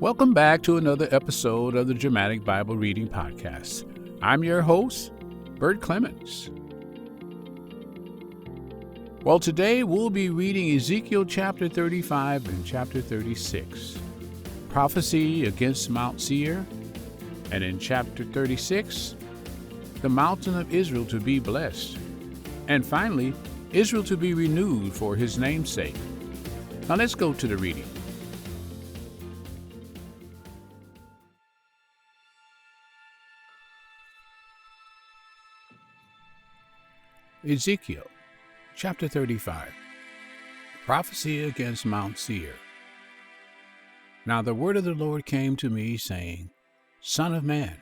Welcome back to another episode of the Dramatic Bible Reading Podcast. I'm your host, Bert Clemens. Well, today we'll be reading Ezekiel chapter 35 and chapter 36, prophecy against Mount Seir, and in chapter 36, the mountain of Israel to be blessed, and finally, Israel to be renewed for his name's sake. Now let's go to the reading. Ezekiel chapter 35, prophecy against Mount Seir. Now the word of the Lord came to me, saying, Son of man,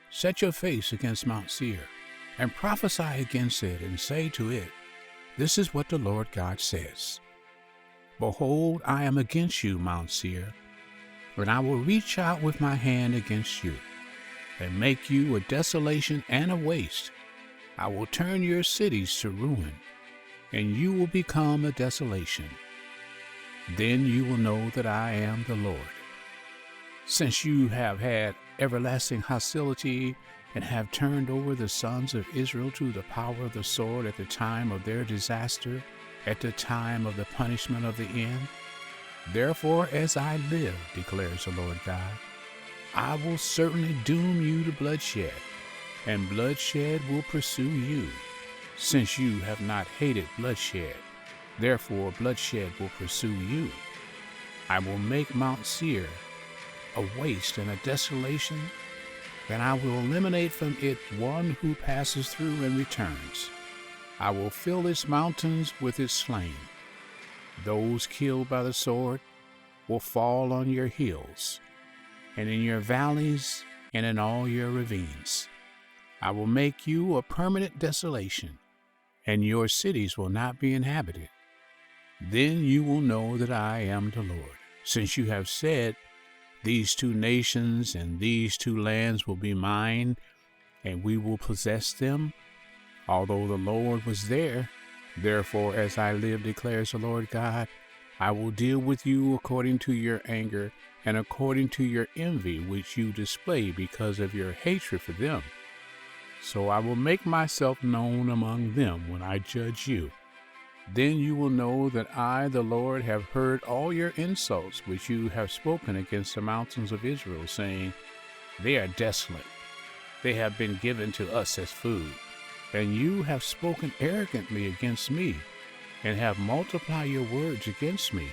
set your face against Mount Seir, and prophesy against it, and say to it, This is what the Lord God says. Behold, I am against you, Mount Seir, and I will reach out with my hand against you, and make you a desolation and a waste. I will turn your cities to ruin, and you will become a desolation. Then you will know that I am the Lord. Since you have had everlasting hostility, and have turned over the sons of Israel to the power of the sword at the time of their disaster, at the time of the punishment of the end, therefore as I live, declares the Lord God, I will certainly doom you to bloodshed, and bloodshed will pursue you, since you have not hated bloodshed. Therefore bloodshed will pursue you. I will make Mount Seir a waste and a desolation, and I will eliminate from it one who passes through and returns. I will fill its mountains with its slain. Those killed by the sword will fall on your hills, and in your valleys, and in all your ravines. I will make you a permanent desolation, and your cities will not be inhabited. Then you will know that I am the Lord, since you have said, These two nations and these two lands will be mine, and we will possess them, although the Lord was there. Therefore, as I live, declares the Lord God, I will deal with you according to your anger, and according to your envy which you display because of your hatred for them. So I will make myself known among them when I judge you. Then you will know that I, the Lord, have heard all your insults which you have spoken against the mountains of Israel, saying, They are desolate. They have been given to us as food. And you have spoken arrogantly against me, and have multiplied your words against me.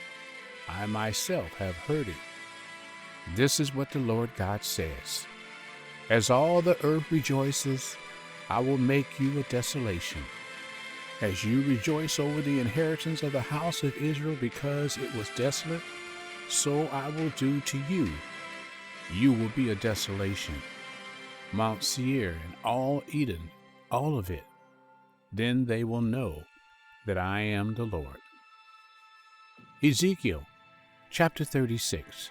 I myself have heard it. This is what the Lord God says. As all the earth rejoices, I will make you a desolation. As you rejoice over the inheritance of the house of Israel because it was desolate, so I will do to you. You will be a desolation. Mount Seir and all Edom, all of it. Then they will know that I am the Lord. Ezekiel chapter 36,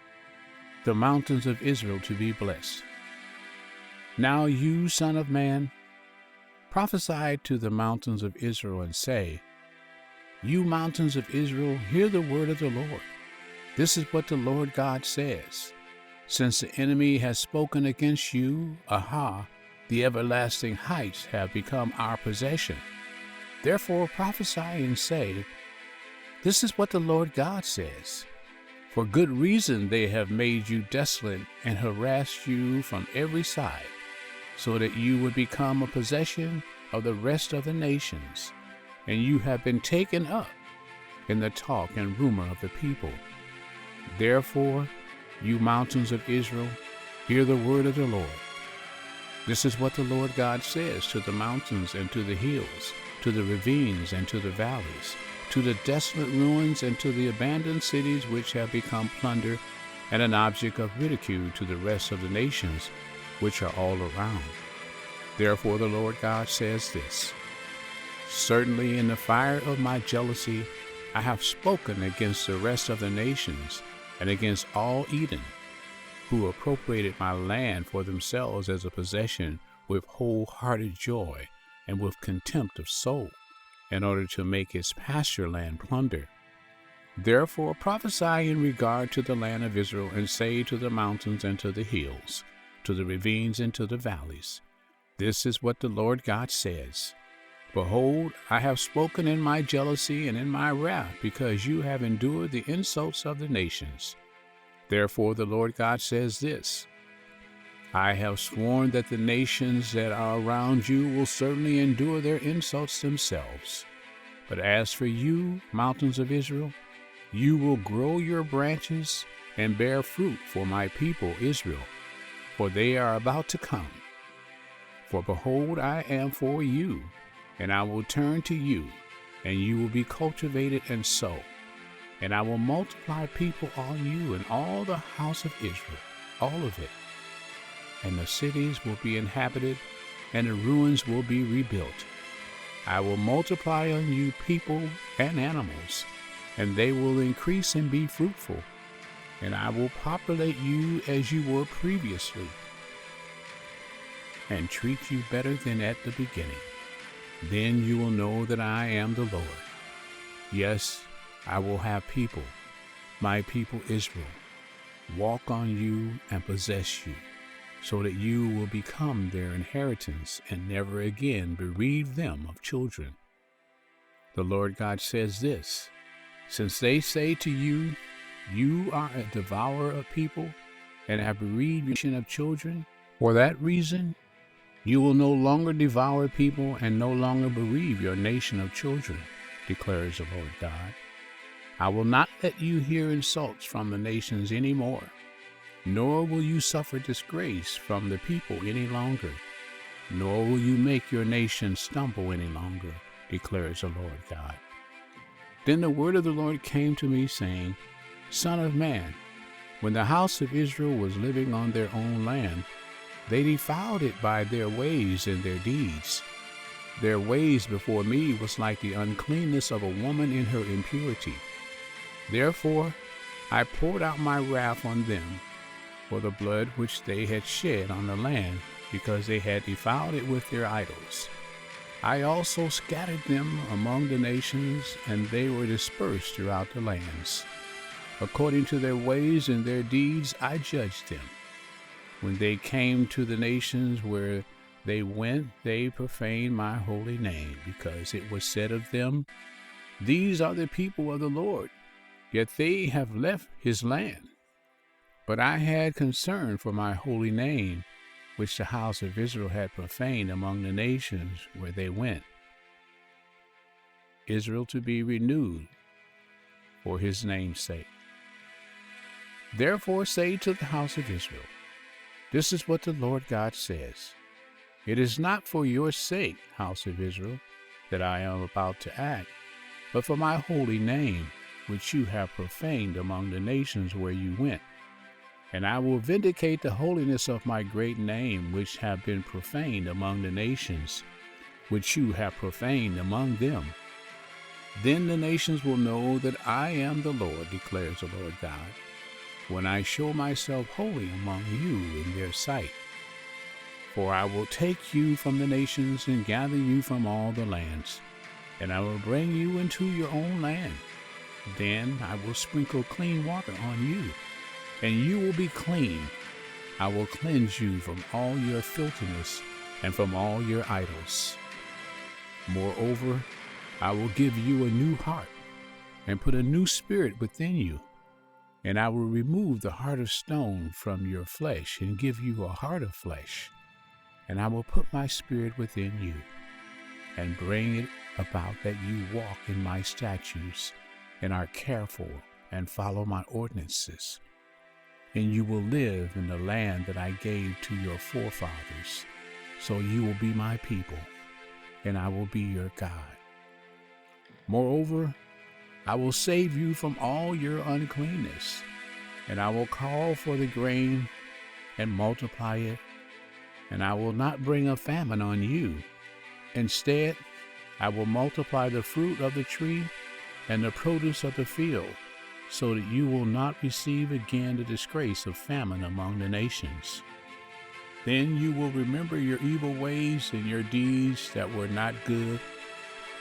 the mountains of Israel to be blessed. Now you, son of man, prophesy to the mountains of Israel and say, You mountains of Israel, hear the word of the Lord. This is what the Lord God says. Since the enemy has spoken against you, the everlasting heights have become our possession. Therefore prophesy and say, This is what the Lord God says. For good reason they have made you desolate and harassed you from every side, so that you would become a possession of the rest of the nations, and you have been taken up in the talk and rumor of the people. Therefore, you mountains of Israel, hear the word of the Lord. This is what the Lord God says to the mountains and to the hills, to the ravines and to the valleys, to the desolate ruins and to the abandoned cities which have become plunder and an object of ridicule to the rest of the nations which are all around. Therefore the Lord God says this, Certainly in the fire of my jealousy I have spoken against the rest of the nations and against all Edom, who appropriated my land for themselves as a possession with wholehearted joy and with contempt of soul, in order to make its pasture land plunder. Therefore prophesy in regard to the land of Israel, and say to the mountains and to the hills, to the ravines and to the valleys, this is what the Lord God says. Behold, I have spoken in my jealousy and in my wrath, because you have endured the insults of the nations. Therefore the Lord God says this, I have sworn that the nations that are around you will certainly endure their insults themselves. But as for you, mountains of Israel, you will grow your branches and bear fruit for my people Israel, for they are about to come. For behold, I am for you, and I will turn to you, and you will be cultivated and sow. And I will multiply people on you and all the house of Israel, all of it. And the cities will be inhabited, and the ruins will be rebuilt. I will multiply on you people and animals, and they will increase and be fruitful, and I will populate you as you were previously, and treat you better than at the beginning. Then you will know that I am the Lord. Yes, I will have people, my people Israel, walk on you and possess you, so that you will become their inheritance and never again bereave them of children. The Lord God says this, since they say to you, you are a devourer of people and have bereaved of children, for that reason you will no longer devour people and no longer bereave your nation of children, declares the Lord God. I will not let you hear insults from the nations any more, nor will you suffer disgrace from the people any longer, nor will you make your nation stumble any longer, declares the Lord God. Then the word of the Lord came to me, saying, Son of man, when the house of Israel was living on their own land, they defiled it by their ways and their deeds. Their ways before me was like the uncleanness of a woman in her impurity. Therefore I poured out my wrath on them for the blood which they had shed on the land, because they had defiled it with their idols. I also scattered them among the nations, and they were dispersed throughout the lands. According to their ways and their deeds I judged them. When they came to the nations where they went, they profaned my holy name, because it was said of them, These are the people of the Lord, yet they have left his land. But I had concern for my holy name, which the house of Israel had profaned among the nations where they went. Israel to be renewed for his name's sake. Therefore say to the house of Israel, This is what the Lord God says. It is not for your sake, house of Israel, that I am about to act, but for my holy name, which you have profaned among the nations where you went. And I will vindicate the holiness of my great name, which have been profaned among the nations, which you have profaned among them. Then the nations will know that I am the Lord, declares the Lord God, when I show myself holy among you in their sight. For I will take you from the nations and gather you from all the lands, and I will bring you into your own land. Then I will sprinkle clean water on you, and you will be clean. I will cleanse you from all your filthiness and from all your idols. Moreover, I will give you a new heart and put a new spirit within you. And I will remove the heart of stone from your flesh and give you a heart of flesh. And I will put my spirit within you and bring it about that you walk in my statutes and are careful and follow my ordinances. And you will live in the land that I gave to your forefathers. So you will be my people, and I will be your God. Moreover, I will save you from all your uncleanness, and I will call for the grain and multiply it, and I will not bring a famine on you. Instead, I will multiply the fruit of the tree and the produce of the field, so that you will not receive again the disgrace of famine among the nations. Then you will remember your evil ways and your deeds that were not good,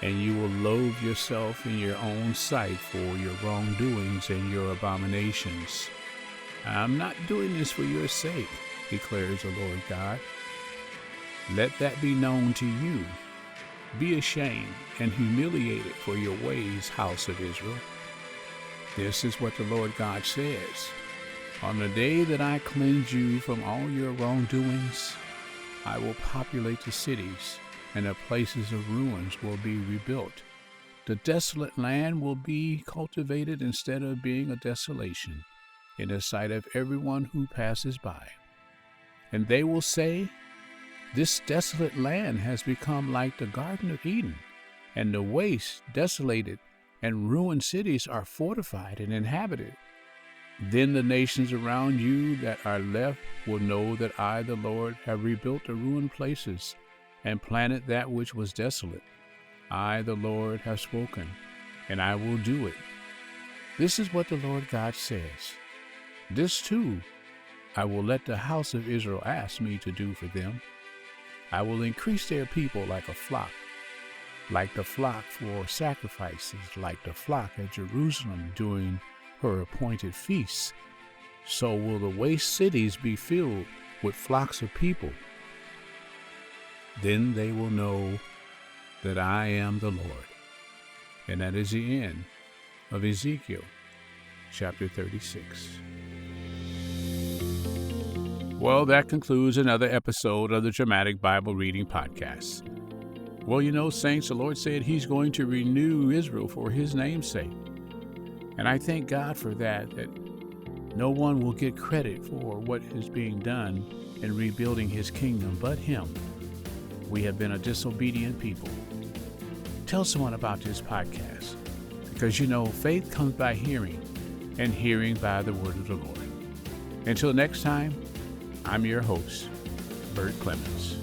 and you will loathe yourself in your own sight for your wrongdoings and your abominations. I'm not doing this for your sake, declares the Lord God. Let that be known to you. Be ashamed and humiliated for your ways, house of Israel. This is what the Lord God says. On the day that I cleanse you from all your wrongdoings, I will populate the cities, and the places of ruins will be rebuilt. The desolate land will be cultivated instead of being a desolation in the sight of everyone who passes by. And they will say, this desolate land has become like the Garden of Eden, and the waste, desolated, and ruined cities are fortified and inhabited. Then the nations around you that are left will know that I, the Lord, have rebuilt the ruined places and planted that which was desolate. I, the Lord, have spoken, and I will do it. This is what the Lord God says. This too I will let the house of Israel ask me to do for them. I will increase their people like a flock, like the flock for sacrifices, like the flock at Jerusalem during her appointed feasts. So will the waste cities be filled with flocks of people. Then they will know that I am the Lord. And that is the end of Ezekiel chapter 36. Well, that concludes another episode of the Dramatic Bible Reading Podcast. Well, you know, saints, the Lord said he's going to renew Israel for his name's sake. And I thank God for that no one will get credit for what is being done in rebuilding his kingdom but him. We have been a disobedient people. Tell someone about this podcast, because you know faith comes by hearing, and hearing by the word of the Lord. Until next time, I'm your host, Bert Clemens.